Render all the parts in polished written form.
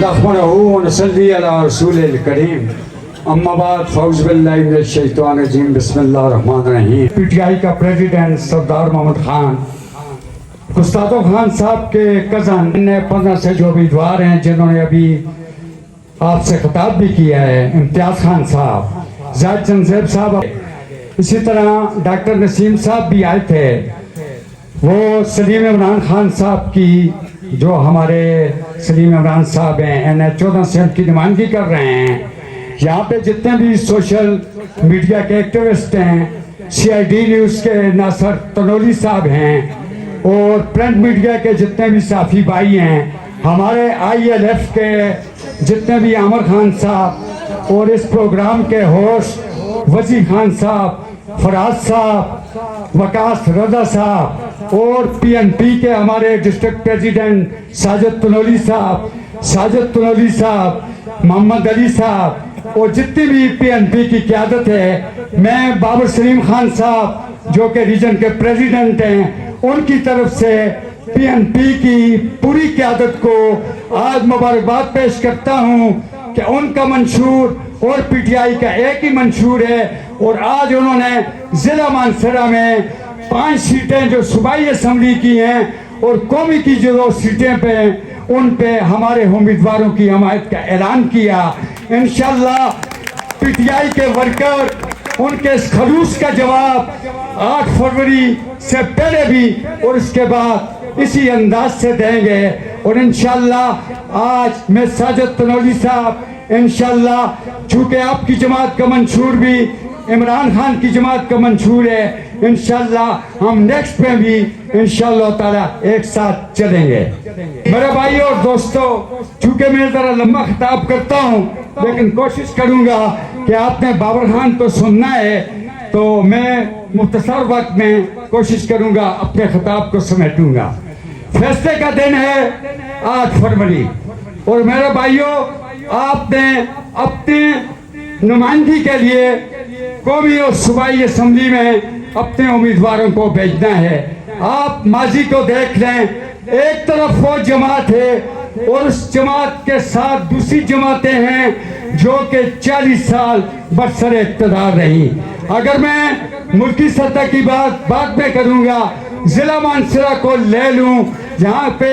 نستغفره ونصلي على رسول الكريم اما بعد فاعوذ باللہ من الشیطان الرجیم بسم اللہ الرحمن الرحیم. پی ٹی آئی کا پریزیڈنٹ سردار محمد خان گستاخو خان صاحب کے کزن 15 سے جو امیدوار ہیں جنہوں نے ابھی آپ سے خطاب بھی کیا ہے، امتیاز خان صاحب، زاہد چند زیب صاحب، اسی طرح ڈاکٹر نسیم صاحب بھی آئے تھے. وہ سلیم عمران خان صاحب کی جو ہمارے سلیم عمران صاحب ہیں NH14 سے ان کی نمائندگی کر رہے ہیں. یہاں پہ جتنے بھی سوشل میڈیا کے ایکٹیوسٹ ہیں، CID نیوز کے ناصر تنولی صاحب ہیں اور پرنٹ میڈیا کے جتنے بھی صحافی بھائی ہیں، ہمارے ILF کے جتنے بھی عامر خان صاحب اور اس پروگرام کے ہوسٹ وزیر خان صاحب، فراز صاحب، وقاص رضا صاحب اور PNP کے ہمارے ڈسٹرکٹ پریزیڈنٹ ساجد تنولی صاحب، محمد علی صاحب اور جتنی بھی PNP کی قیادت ہے، میں بابر سلیم خان صاحب جو کہ ریجن کے پریزیڈنٹ ہیں ان کی طرف سے PNP کی پوری قیادت کو آج مبارکباد پیش کرتا ہوں کہ ان کا منشور اور PTI کا ایک ہی منشور ہے. اور آج انہوں نے ضلع مانسہرہ میں 5 سیٹیں جو صوبائی اسمبلی کی ہیں اور قومی کی جو 2 سیٹیں پہ ان پہ ہمارے امیدواروں کی حمایت کا اعلان کیا. انشاءاللہ PTI کے ورکر ان کے اس خلوص کا جواب 8 فروری سے پہلے بھی اور اس کے بعد اسی انداز سے دیں گے. اور انشاءاللہ آج میں ساجد تنولی صاحب انشاءاللہ چونکہ آپ کی جماعت کا منشور بھی عمران خان کی جماعت کا منشور ہے، انشاءاللہ ہم نیکسٹ پہ بھی انشاءاللہ تعالی ایک ساتھ چلیں گے. میرے بھائی اور دوستو، چونکہ میں ذرا لمبا خطاب کرتا ہوں لیکن کوشش کروں گا کہ آپ نے بابر خان تو سننا ہے، تو میں مختصر وقت میں کوشش کروں گا اپنے خطاب کو سمیٹوں گا. فیصلے کا دن ہے 8 فروری اور میرے بھائیوں، آپ نے اپنے نمائندگی کے لیے قومی اور صوبائی اسمبلی میں اپنے امیدواروں کو بھیجنا ہے. آپ ماضی کو دیکھ لیں، ایک طرف وہ جماعت ہے اور اس جماعت کے ساتھ دوسری جماعتیں ہیں جو کہ 40 سال برسر اقتدار رہی. اگر میں ملکی سطح کی بات بعد میں کروں گا، ضلع مانسہرہ کو لے لوں، جہاں پہ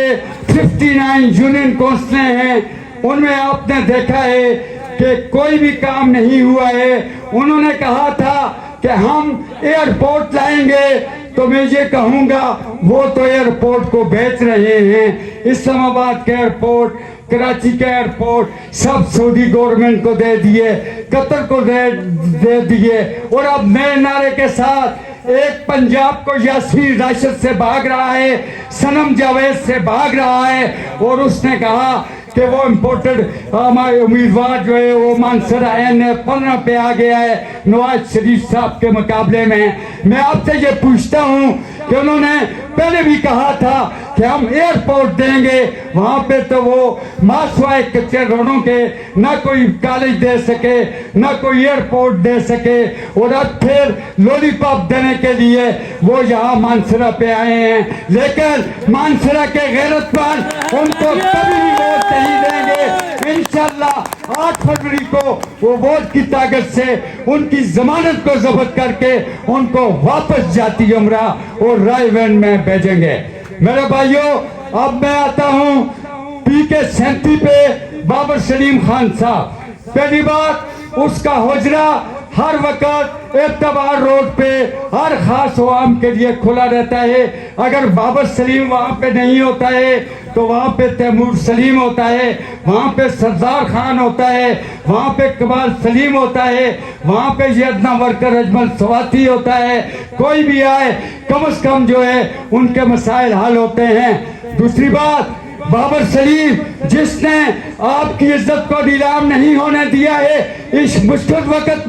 59 یونین کونسلیں ہیں، ان میں آپ نے دیکھا ہے کہ کوئی بھی کام نہیں ہوا ہے. انہوں نے کہا تھا کہ ہم ایئرپورٹ لائیں گے، تو میں یہ کہوں گا وہ تو ایئرپورٹ کو بیچ رہے ہیں. اسلام آباد کے ایئرپورٹ، کراچی کے ایئرپورٹ سب سعودی گورنمنٹ کو دے دیے، قطر کو دے دیے. اور اب نئے نعرے کے ساتھ ایک پنجاب کو یاسین راشد سے بھاگ رہا ہے، صنم جاوید سے بھاگ رہا ہے اور اس نے کہا کہ وہ امپورٹڈ ہمارے امیدوار جو ہے وہ مانسہرہ NH15 پہ آ گیا ہے نواز شریف صاحب کے مقابلے میں. میں آپ سے یہ پوچھتا ہوں کہ انہوں نے پہلے بھی کہا تھا کہ ہم ایئرپورٹ دیں گے، وہاں پہ تو وہ ماسوائے کچے روڈوں کے نہ کوئی کالج دے سکے نہ کوئی ایئرپورٹ دے سکے، اور اب پھر لولی پاپ دینے کے لیے وہ یہاں مانسہرہ پہ آئے ہیں. لیکن مانسہرہ کے غیرت مند ان کو کبھی بھی ووٹ نہیں دیں گے. انشاءاللہ 8 فروری کو وہ ووٹ کی طاقت سے ان کی ضمانت کو ضبط کر کے ان کو واپس جاتی عمرہ اور رائے وین میں بھیجیں گے. میرے بھائیوں، اب میں آتا ہوں PK 37 پہ بابر سلیم خان صاحب. پہلی بات، اس کا حجرہ ہر وقت اعتبار روڈ پہ ہر خاص عوام کے لیے کھلا رہتا ہے. اگر بابر سلیم وہاں پہ نہیں ہوتا ہے تو وہاں پہ تیمور سلیم ہوتا ہے، وہاں پہ سردار خان ہوتا ہے، وہاں پہ کمال سلیم ہوتا ہے، وہاں پہ یہ ادنا ورکر اجمل سواتی ہوتا ہے. کوئی بھی آئے کم از کم جو ہے ان کے مسائل حل ہوتے ہیں. دوسری بات، بابر سلیم جس نے آپ کی عزت کو نیلام نہیں ہونے دیا ہے، اس مشکل وقت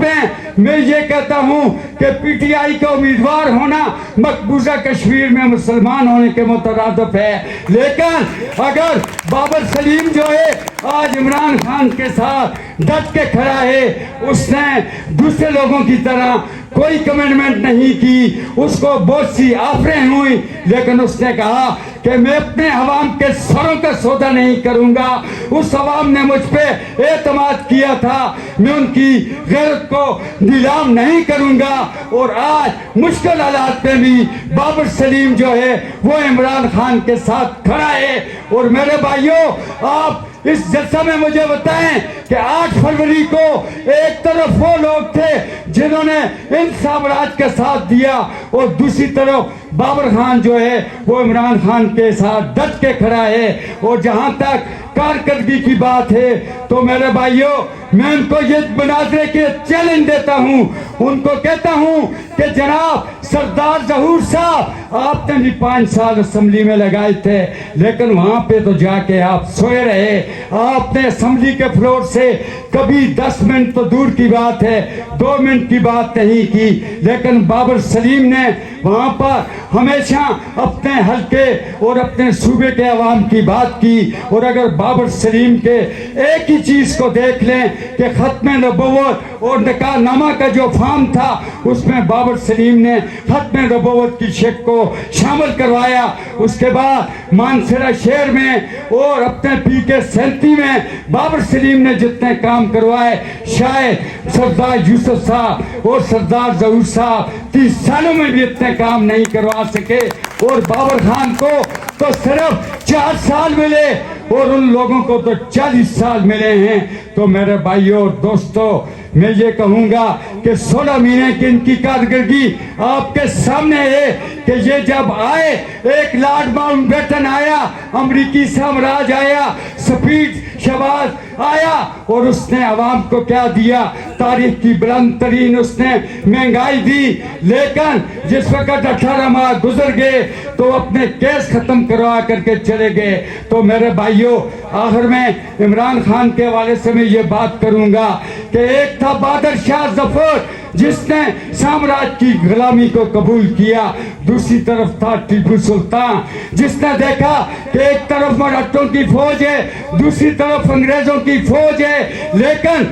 میں یہ کہتا ہوں کہ PTI کا امیدوار ہونا مقبوضہ کشمیر میں مسلمان ہونے کے مترادف ہے. لیکن اگر بابر سلیم جو ہے آج عمران خان کے ساتھ ڈٹ کے کھڑا ہے، اس نے دوسرے لوگوں کی طرح کوئی کمٹمنٹ نہیں کی، اس کو بہت سی آفریں ہوئی، لیکن اس نے کہا کہ میں اپنے عوام کے سروں کا سودا نہیں کروں گا۔ اس عوام نے مجھ پہ اعتماد کیا تھا، میں ان کی غیرت کو نیلام نہیں کروں گا۔ اور آج مشکل حالات میں بھی بابر سلیم جو ہے وہ عمران خان کے ساتھ کھڑا ہے۔ اور میرے بھائیوں، آپ اس جلسہ میں مجھے بتائیں کہ 8 فروری کو ایک طرف وہ لوگ تھے جنہوں نے ان سامراج کے ساتھ دیا، اور دوسری طرف بابر خان جو ہے وہ عمران خان کے ساتھ ڈٹ کے کھڑا ہے۔ اور جہاں تک کارکردگی کی بات ہے تو میرے بھائیوں، میں ان کو یہ مناظرے کے چیلنج دیتا ہوں، ان کو کہتا ہوں کہ جناب سردار ظہور صاحب، آپ نے بھی 5 سال اسمبلی میں لگائے تھے، لیکن وہاں پہ تو جا کے آپ سوئے رہے۔ آپ نے اسمبلی کے فلور سے کبھی 10 منٹ تو دور کی بات ہے 2 منٹ کی بات نہیں کی، لیکن بابر سلیم نے وہاں پر ہمیشہ اپنے حلقے اور اپنے صوبے کے عوام کی بات کی۔ اور اگر بابر سلیم کے ایک ہی چیز کو دیکھ لیں کہ ختم نبوت اور نکاح نامہ کا جو فارم تھا، اس میں بابر سلیم نے ختم نبوت کی شک کو شامل کروایا۔ اس کے بعد مانسرہ شہر میں اور اپنے پی کے 37 میں بابر سلیم نے جتنے کام کروائے، شاید سردار یوسف صاحب اور سردار ظہور صاحب 30 سالوں میں بھی اتنے کام نہیں کروا سکے۔ اور بابر خان کو تو صرف 4 سال ملے اور ان لوگوں کو تو 40 سال ملے ہیں۔ تو میرے بھائیوں اور دوستوں، میں یہ کہوں گا کہ 16 مہینے کی ان کی کارکردگی آپ کے سامنے ہے کہ یہ جب آئے، ایک لارڈ ماؤنٹ بیٹن آیا، امریکی سامراج آیا، سپیڈ شہباز آیا، اور اس نے عوام کو کیا دیا؟ تاریخ کی بلند ترین اس نے مہنگائی دی۔ لیکن جس وقت 18 ماہ گزر گئے تو اپنے کیس ختم کروا کر کے چلے گئے۔ تو میرے بھائیوں، آخر میں عمران خان کے حوالے سے میں یہ بات کروں گا کہ ایک تھا بہادر شاہ ظفر جس نے سامراج کی غلامی کو قبول کیا، دوسری طرف تھا ٹیپو سلطان جس نے دیکھا کہ ایک طرف مراٹھوں کی فوج ہے، دوسری طرف انگریزوں کی فوج ہے، لیکن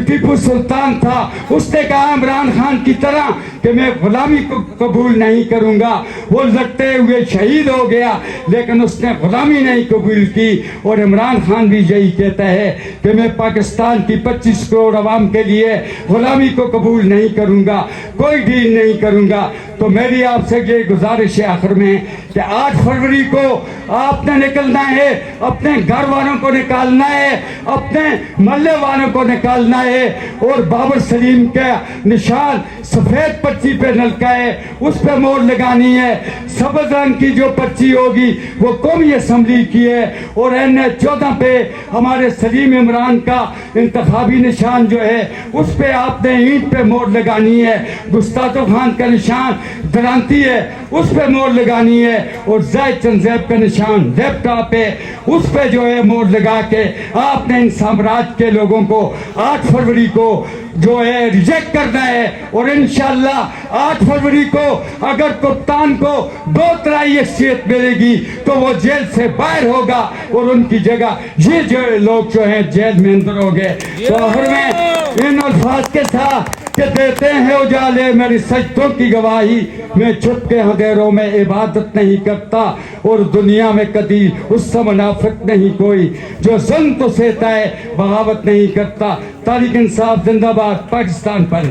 ٹیپو سلطان تھا، اس نے کہا عمران خان کی طرح کہ میں غلامی کو قبول نہیں کروں گا۔ وہ لڑتے ہوئے شہید ہو گیا، لیکن اس نے غلامی نہیں قبول کی۔ اور عمران خان بھی یہی کہتا ہے کہ میں پاکستان کی 25 کروڑ عوام کے لیے غلامی کو قبول نہیں کروں گا، کوئی ڈیل نہیں کروں گا۔ تو میری آپ سے یہ گزارش ہے آخر میں کہ 8 فروری کو آپ نے نکلنا ہے، اپنے گھر والوں کو نکالنا ہے، اپنے محلے والوں کو نکالنا ہے، اور بابر سلیم کا نشان سفید پرچی پہ نلکا ہے، اس پہ مور لگانی ہے۔ سبز رنگ کی جو پرچی ہوگی وہ قومی اسمبلی کی ہے، اور N14 پہ ہمارے سلیم عمران کا انتخابی نشان جو ہے اس پہ آپ نے اینٹ پہ مور لگانی ہے۔ گستاخ خان کا نشان درانتی ہے، اس پہ مور لگانی ہے، اور زید چنزیب کا نشان لیپ ٹاپ ہے، اس پہ جو ہے مور لگا کے آپ نے ان سامراج کے لوگوں کو 8 فروری کو جو ہے ریجیکٹ کرنا ہے۔ اور انشاءاللہ 8 فروری کو اگر کپتان کو 2/3 اکثریت ملے گی تو وہ جیل سے باہر ہوگا، اور ان کی جگہ یہ جو لوگ جو ہیں جیل میں اندر ہو گئے۔ تو آخر میں ان الفاظ کے ساتھ کہ دیتے ہیں اجالے میری سجدوں کی گواہی، میں چھپ کے اندھیروں میں عبادت نہیں کرتا، اور دنیا میں کبھی اس سے منافق نہیں کوئی جو ظلم تو سہتا ہے بغاوت نہیں کرتا۔ تاریخ انصاف زندہ باد، پاکستان پر۔